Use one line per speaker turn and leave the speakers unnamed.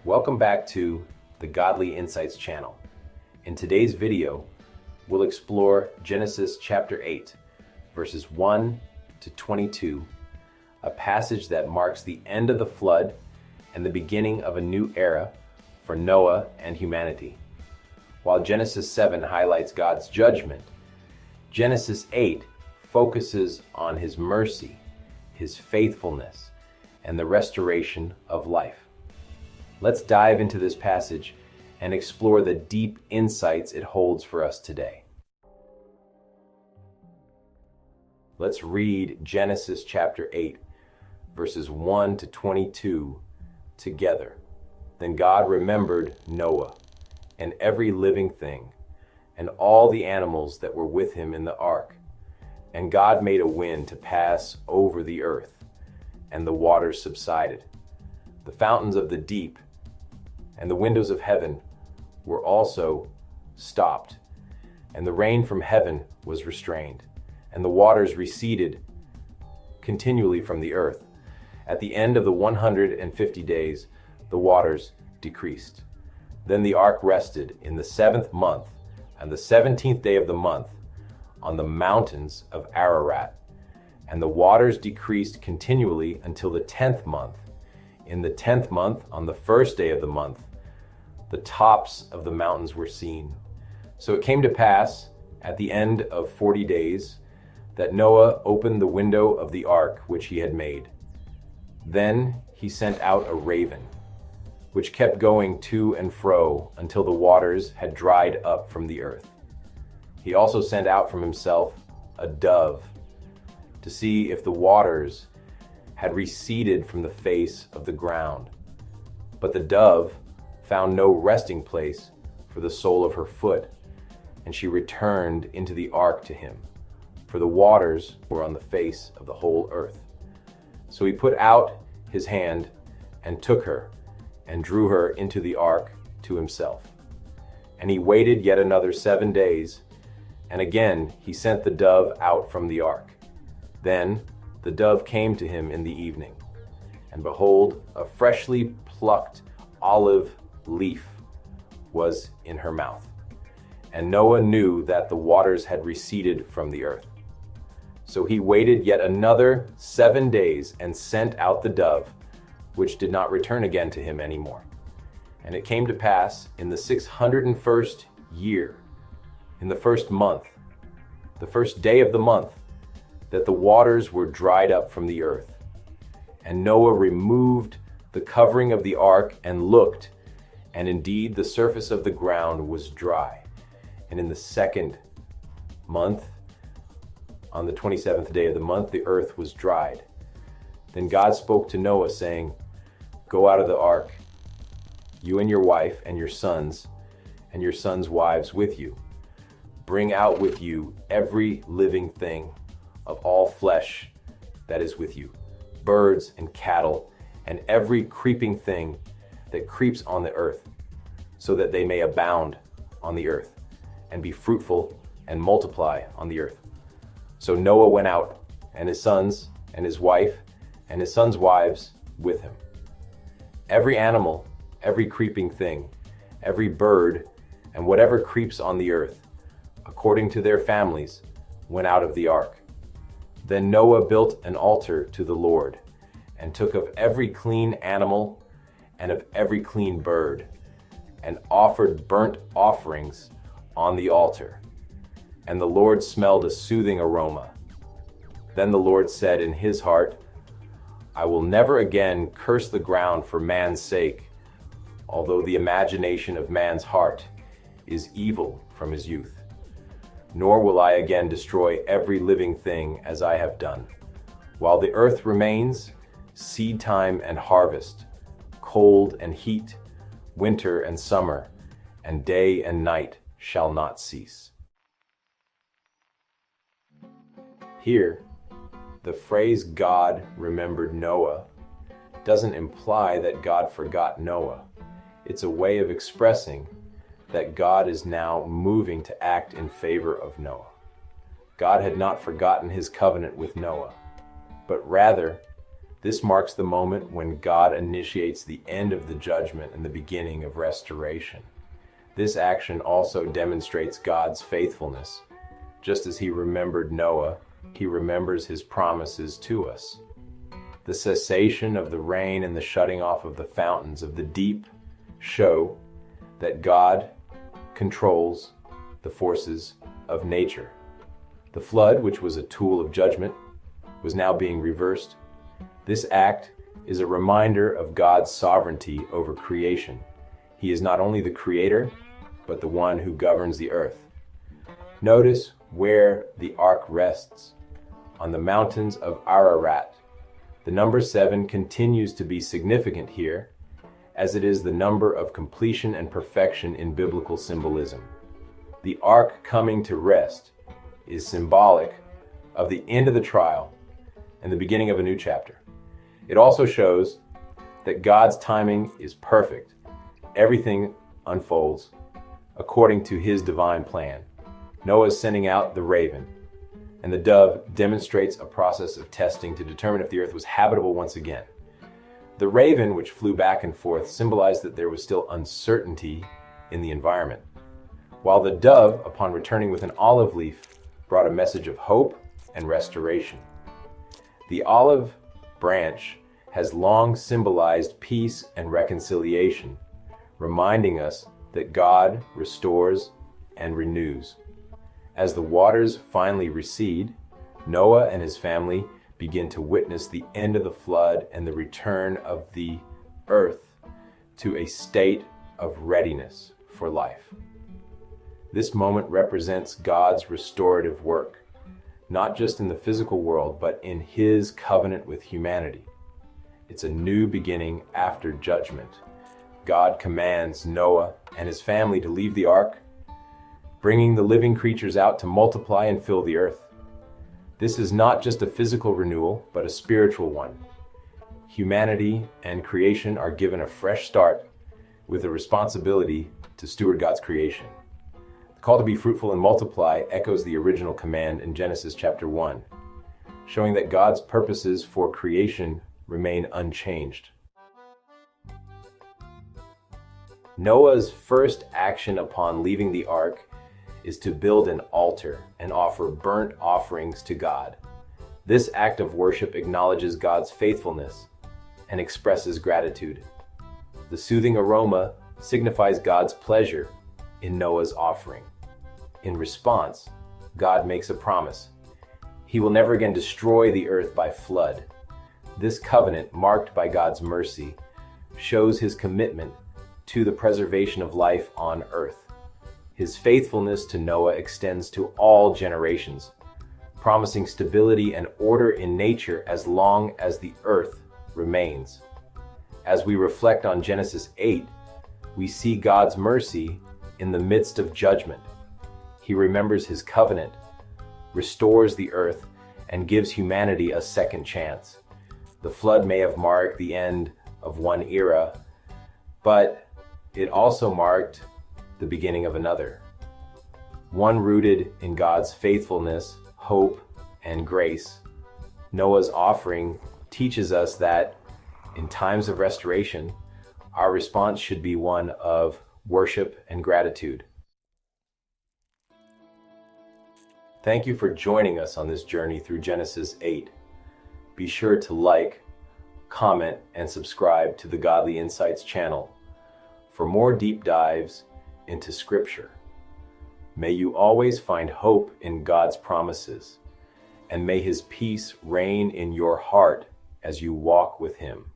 Welcome back to the Godly Insights channel. In today's video, we'll explore Genesis chapter 8, verses 1 to 22, a passage that marks the end of the flood and the beginning of a new era for Noah and humanity. While Genesis 7 highlights God's judgment, Genesis 8 focuses on His mercy, His faithfulness, and the restoration of life. Let's dive into this passage and explore the deep insights it holds for us today. Let's read Genesis chapter 8, verses 1 to 22 together. Then God remembered Noah and every living thing and all the animals that were with him in the ark. And God made a wind to pass over the earth, and the waters subsided. The fountains of the deep and the windows of heaven were also stopped, and the rain from heaven was restrained, and the waters receded continually from the earth. At the end of the 150 days, the waters decreased. Then the ark rested in the 7th month, and the 17th day of the month, on the mountains of Ararat. And the waters decreased continually until the 10th month. In the 10th month, on the 1st day of the month, the tops of the mountains were seen. So it came to pass, at the end of 40 days, that Noah opened the window of the ark which he had made. Then he sent out a raven, which kept going to and fro until the waters had dried up from the earth. He also sent out from himself a dove to see if the waters had receded from the face of the ground. But the dove found no resting place for the sole of her foot, and she returned into the ark to him, for the waters were on the face of the whole earth. So he put out his hand and took her, and drew her into the ark to himself. And he waited yet another 7 days, and again he sent the dove out from the ark. Then the dove came to him in the evening, and behold, a freshly plucked olive leaf was in her mouth. And Noah knew that the waters had receded from the earth. So he waited yet another 7 days and sent out the dove, which did not return again to him anymore. And it came to pass in the 601st year, in the 1st month, the 1st day of the month, that the waters were dried up from the earth. And Noah removed the covering of the ark and looked, and indeed the surface of the ground was dry. And in the 2nd month, on the 27th day of the month, the earth was dried. Then God spoke to Noah, saying, "Go out of the ark, you and your wife and your sons wives with you. Bring out with you every living thing of all flesh that is with you, birds and cattle, and every creeping thing that creeps on the earth, so that they may abound on the earth, and be fruitful and multiply on the earth." So Noah went out, and his sons and his wife and his sons' wives with him. Every animal, every creeping thing, every bird, and whatever creeps on the earth, according to their families, went out of the ark. Then Noah built an altar to the Lord, and took of every clean animal and of every clean bird, and offered burnt offerings on the altar. And the Lord smelled a soothing aroma. Then the Lord said in his heart, "I will never again curse the ground for man's sake, although the imagination of man's heart is evil from his youth. Nor will I again destroy every living thing as I have done. While the earth remains, seed time and harvest, cold and heat, winter and summer, and day and night shall not cease." Here, the phrase "God remembered Noah" doesn't imply that God forgot Noah. It's a way of expressing that God is now moving to act in favor of Noah. God had not forgotten his covenant with Noah, but rather This marks the moment when God initiates the end of the judgment and the beginning of restoration. This action also demonstrates God's faithfulness. Just as he remembered Noah, he remembers his promises to us. The cessation of the rain and the shutting off of the fountains of the deep show that God controls the forces of nature. The flood, which was a tool of judgment, was now being reversed. This act is a reminder of God's sovereignty over creation. He is not only the creator, but the one who governs the earth. Notice where the ark rests, on the mountains of Ararat. The number 7 continues to be significant here, as it is the number of completion and perfection in biblical symbolism. The ark coming to rest is symbolic of the end of the trial and the beginning of a new chapter. It also shows that God's timing is perfect. Everything unfolds according to his divine plan. Noah is sending out the raven, and the dove demonstrates a process of testing to determine if the earth was habitable once again. The raven, which flew back and forth, symbolized that there was still uncertainty in the environment, while the dove, upon returning with an olive leaf, brought a message of hope and restoration. The olive branch has long symbolized peace and reconciliation, reminding us that God restores and renews. As the waters finally recede, Noah and his family begin to witness the end of the flood and the return of the earth to a state of readiness for life. This moment represents God's restorative work, not just in the physical world, but in his covenant with humanity. It's a new beginning after judgment. God commands Noah and his family to leave the ark, bringing the living creatures out to multiply and fill the earth. This is not just a physical renewal, but a spiritual one. Humanity and creation are given a fresh start with a responsibility to steward God's creation. The call to be fruitful and multiply echoes the original command in Genesis chapter 1, showing that God's purposes for creation remain unchanged. Noah's first action upon leaving the ark is to build an altar and offer burnt offerings to God. This act of worship acknowledges God's faithfulness and expresses gratitude. The soothing aroma signifies God's pleasure in Noah's offering. In response, God makes a promise. He will never again destroy the earth by flood. This covenant, marked by God's mercy, shows his commitment to the preservation of life on earth. His faithfulness to Noah extends to all generations, promising stability and order in nature as long as the earth remains. As we reflect on Genesis 8, we see God's mercy in the midst of judgment. He remembers his covenant, restores the earth, and gives humanity a second chance. The flood may have marked the end of one era, but it also marked the beginning of another. One rooted in God's faithfulness, hope, and grace. Noah's offering teaches us that in times of restoration, our response should be one of worship and gratitude. Thank you for joining us on this journey through Genesis 8. Be sure to like, comment, and subscribe to the Godly Insights channel for more deep dives into Scripture. May you always find hope in God's promises, and may his peace reign in your heart as you walk with him.